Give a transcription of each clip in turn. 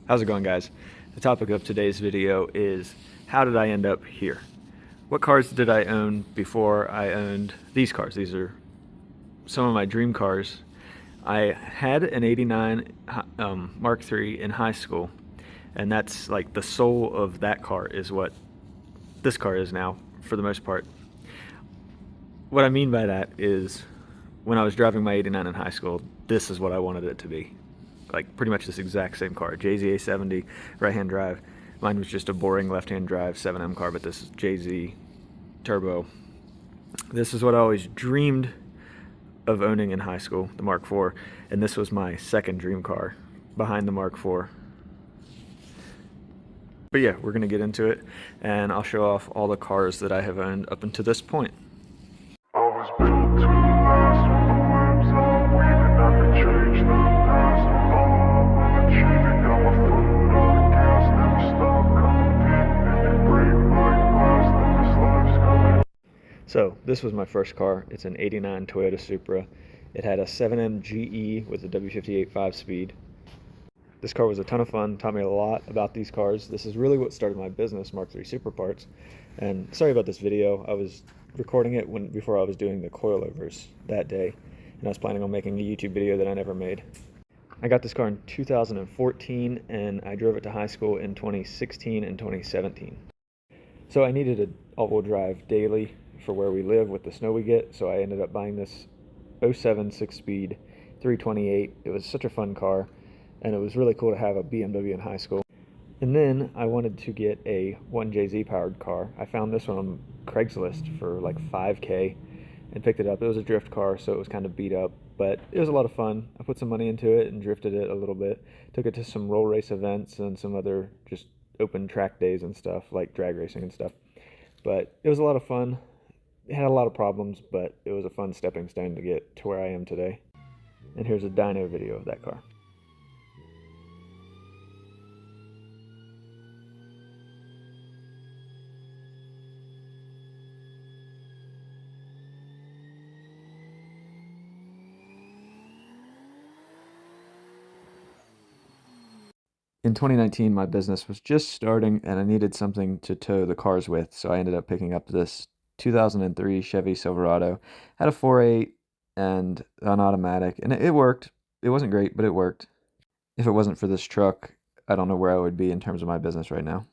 How's it going, guys? The topic of today's video is how did I end up here? What cars did I own before I owned these cars? These are some of my dream cars. I had an 89 Mark III in high school, and that's like the soul of that car is what this car is now for the most part. What I mean by that is when I was driving my 89 in high school, this is what I wanted it to be. Like pretty much this exact same car. JZ A70 right-hand drive. Mine was just a boring left-hand drive 7M car, but this is JZ turbo. This is what I always dreamed of owning in high school, the Mark IV, and this was my second dream car behind the Mark IV. But yeah, we're gonna get into it, and I'll show off all the cars that I have owned up until this point. I was built to last with the webs I'm weaving. I could change the past with all I'm achieving. Got my foot on the gas, never stop competing. If you break like glass, then this life's coming. So this was my first car. It's an 89 Toyota Supra. It had a 7M GE with a W58 5-speed. This car was a ton of fun, taught me a lot about these cars. This is really what started my business, Mark III Super Parts. And sorry about this video. I was recording it before I was doing the coilovers that day, and I was planning on making a YouTube video that I never made. I got this car in 2014, and I drove it to high school in 2016 and 2017. So I needed an all-wheel drive daily for where we live with the snow we get, so I ended up buying this 07 6-speed 328. It was such a fun car, and it was really cool to have a BMW in high school. And then I wanted to get a 1JZ powered car. I found this one on Craigslist for like $5K and picked it up. It was a drift car, so it was kind of beat up, but it was a lot of fun. I put some money into it and drifted it a little bit. Took it to some roll race events and some other just open track days and stuff, like drag racing and stuff. But it was a lot of fun. It had a lot of problems, but it was a fun stepping stone to get to where I am today. And here's a dyno video of that car. In 2019, my business was just starting and I needed something to tow the cars with, so I ended up picking up this 2003 Chevy Silverado. Had a 4.8 and an automatic, and it worked. It wasn't great, but it worked. If it wasn't for this truck, I don't know where I would be in terms of my business right now.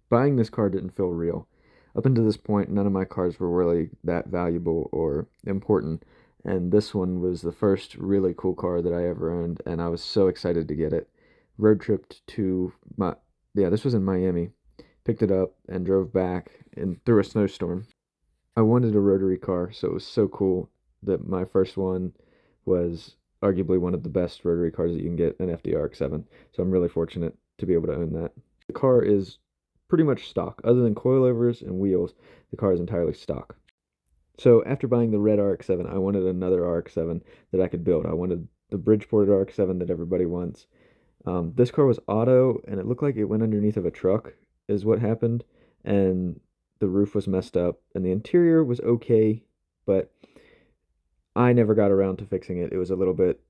Buying this car didn't feel real. Up until this point, none of my cars were really that valuable or important, and this one was the first really cool car that I ever owned, and I was so excited to get it. Road tripped to this was in Miami, picked it up and drove back and through a snowstorm. I wanted a rotary car, so it was so cool that my first one was arguably one of the best rotary cars that you can get, an FDRX7. So I'm really fortunate to be able to own that. The car is pretty much stock. Other than coilovers and wheels, the car is entirely stock. So after buying the red RX-7, I wanted another RX-7 that I could build. I wanted the Bridgeported RX-7 that everybody wants. This car was auto, and it looked like it went underneath of a truck is what happened, and the roof was messed up, and the interior was okay, but I never got around to fixing it. It was a little bit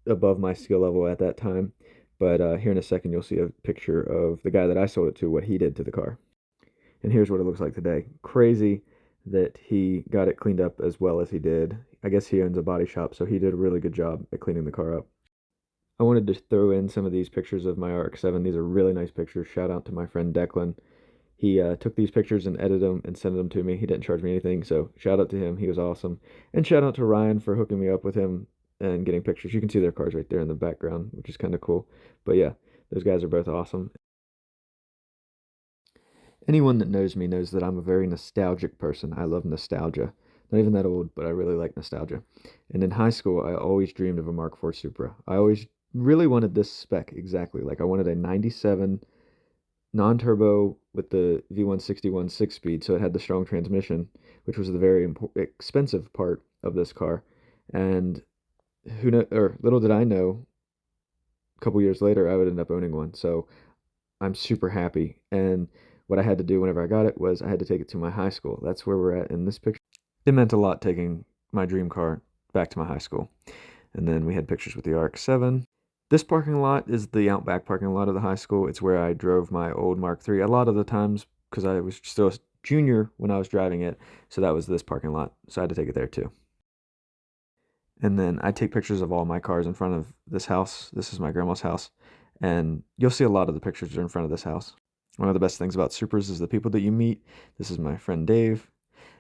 above my skill level at that time, but here in a second you'll see a picture of the guy that I sold it to, what he did to the car. And here's what it looks like today. Crazy that he got it cleaned up as well as he did. I guess he owns a body shop, so he did a really good job at cleaning the car up. I wanted to throw in some of these pictures of my RX-7. These are really nice pictures. Shout out to my friend Declan. He took these pictures and edited them and sent them to me. He didn't charge me anything, so shout out to him. He was awesome. And shout out to Ryan for hooking me up with him and getting pictures. You can see their cars right there in the background, which is kind of cool. But yeah, those guys are both awesome. Anyone that knows me knows that I'm a very nostalgic person. I love nostalgia. Not even that old, but I really like nostalgia. And in high school, I always dreamed of a Mark IV Supra. I always really wanted this spec exactly. Like I wanted a 97 non-turbo with the V161 6-speed, so it had the strong transmission, which was the very expensive part of this car. And little did I know, a couple years later, I would end up owning one. So I'm super happy. And what I had to do whenever I got it was I had to take it to my high school. That's where we're at in this picture. It meant a lot taking my dream car back to my high school. And then we had pictures with the RX-7. This parking lot is the outback parking lot of the high school. It's where I drove my old Mark III a lot of the times because I was still a junior when I was driving it. So that was this parking lot. So I had to take it there too. And then I take pictures of all my cars in front of this house. This is my grandma's house. And you'll see a lot of the pictures are in front of this house. One of the best things about Supras is the people that you meet. This is my friend Dave.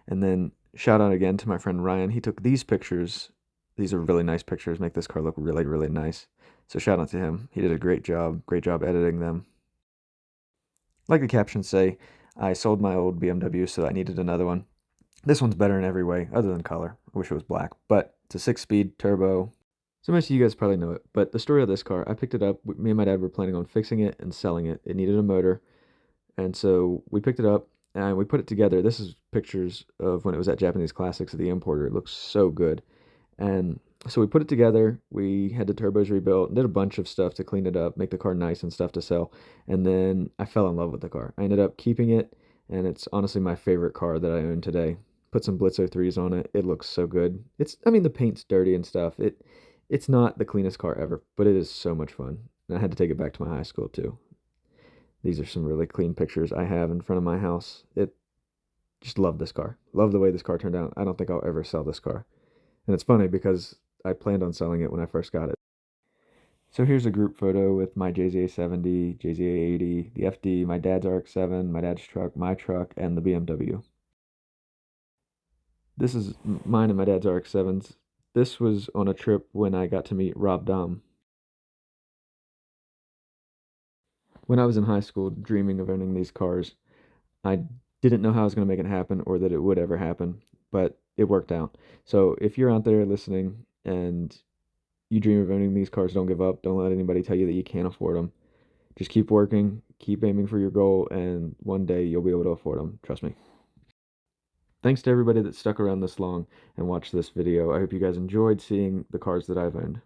And then shout out again to my friend Ryan. He took these pictures. These are really nice pictures, make this car look really, really nice. So shout out to him. He did a great job editing them. Like the captions say, I sold my old BMW, so I needed another one. This one's better in every way, other than color. I wish it was black, but it's a 6-speed turbo. So most of you guys probably know it, but the story of this car, I picked it up. Me and my dad were planning on fixing it and selling it. It needed a motor, and so we picked it up and we put it together. This is pictures of when it was at Japanese Classics at the importer. It looks so good. And so we put it together. We had the turbos rebuilt, did a bunch of stuff to clean it up, make the car nice and stuff to sell. And then I fell in love with the car. I ended up keeping it, and it's honestly my favorite car that I own today. Put some Blitz 03s on it. It looks so good. I mean, the paint's dirty and stuff. It's not the cleanest car ever, but it is so much fun. And I had to take it back to my high school too. These are some really clean pictures I have in front of my house. It Just love this car. Love the way this car turned out. I don't think I'll ever sell this car. And it's funny because I planned on selling it when I first got it. So here's a group photo with my JZA 70, JZA 80, the FD, my dad's RX-7, my dad's truck, my truck, and the BMW. This is mine and my dad's RX-7s. This was on a trip when I got to meet Rob Dahm. When I was in high school dreaming of owning these cars, I didn't know how I was going to make it happen or that it would ever happen, but it worked out. So if you're out there listening and you dream of owning these cars, don't give up. Don't let anybody tell you that you can't afford them. Just keep working, keep aiming for your goal, and one day you'll be able to afford them. Trust me. Thanks to everybody that stuck around this long and watched this video. I hope you guys enjoyed seeing the cars that I've owned.